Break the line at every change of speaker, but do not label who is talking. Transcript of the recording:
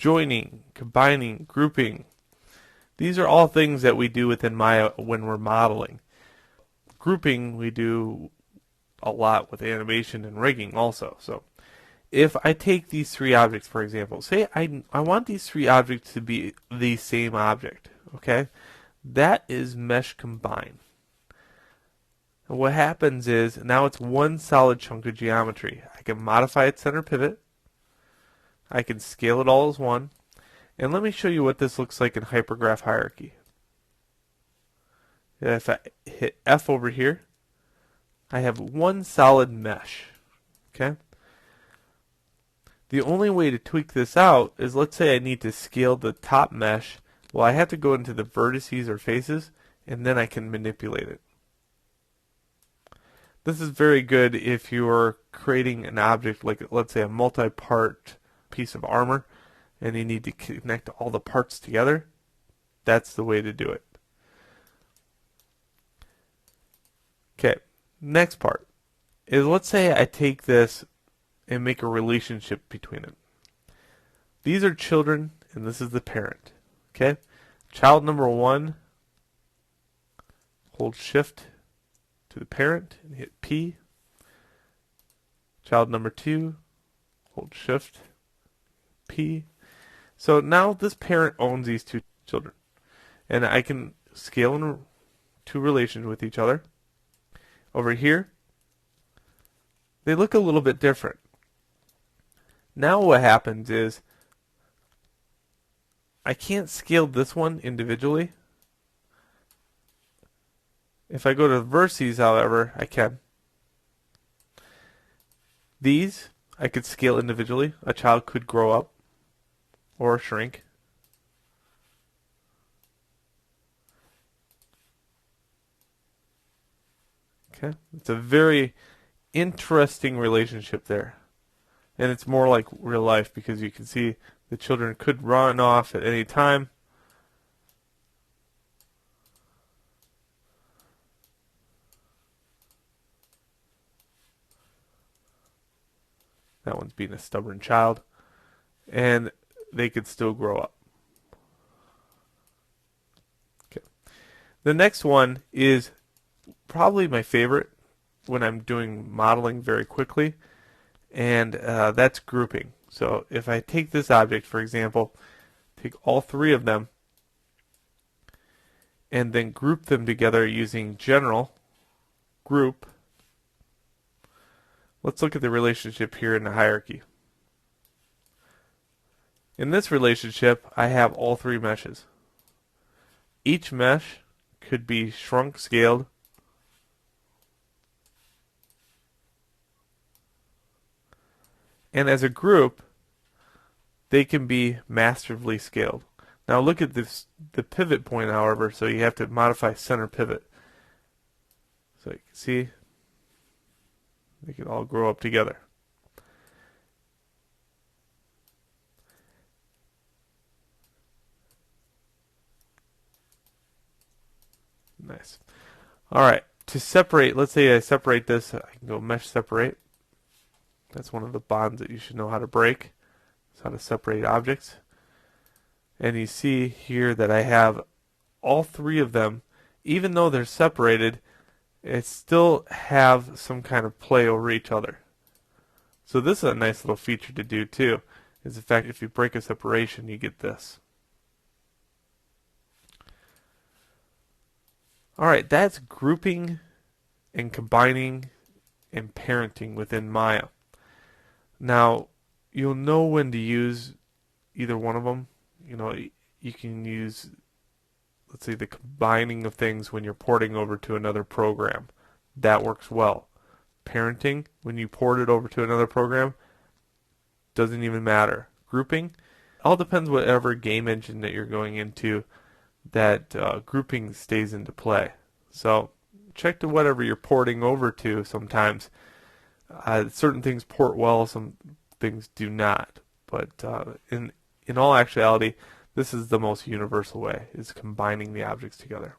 joining, combining, grouping. These are all things that we do within Maya when we're modeling. Grouping we do a lot with animation and rigging also. So if I take these three objects, for example, say I want these three objects to be the same object, okay? That is mesh combine. And what happens is now it's one solid chunk of geometry. I can modify its center pivot. I can scale it all as one. And let me show you what this looks like in hypergraph hierarchy. If I hit F over here, I have one solid mesh. Okay? The only way to tweak this out is, let's say I need to scale the top mesh. Well, I have to go into the vertices or faces, and then I can manipulate it. This is very good if you're creating an object like, let's say, a multi-part piece of armor, and you need to connect all the parts together. That's the way to do it. Okay, next part is, let's say I take this and make a relationship between them. These are children, and this is the parent. Okay, child number 1, hold shift to the parent and hit P. Child number 2, hold shift, P. So now this parent owns these two children, and I can scale in two relations with each other. Over here, they look a little bit different. Now what happens is I can't scale this one individually. If I go to vertices, however, I can. These I could scale individually. A child could grow up or shrink. Okay, it's a very interesting relationship there. And it's more like real life because you can see the children could run off at any time. That one's being a stubborn child. And they could still grow up. Okay. The next one is probably my favorite when I'm doing modeling very quickly, and that's grouping. So if I take this object, for example, take all three of them, and then group them together using general, group. Let's look at the relationship here in the hierarchy. In this relationship, I have all three meshes. Each mesh could be shrunk, scaled, and as a group, they can be massively scaled. Now look at this, the pivot point, however, so you have to modify center pivot. So you can see they can all grow up together. Nice. Alright, to separate, let's say I separate this, I can go mesh separate. That's one of the bonds that you should know how to break. It's how to separate objects. And you see here that I have all three of them, even though they're separated, it still have some kind of play over each other. So this is a nice little feature to do too, is the fact if you break a separation, you get this. Alright, that's grouping and combining and parenting within Maya. Now, you'll know when to use either one of them. You know, you can use, let's say, the combining of things when you're porting over to another program. That works well. Parenting, when you port it over to another program, doesn't even matter. Grouping, all depends whatever game engine that you're going into, that grouping stays into play. So check to whatever you're porting over to sometimes. Certain things port well, some things do not. But in all actuality, this is the most universal way, is combining the objects together.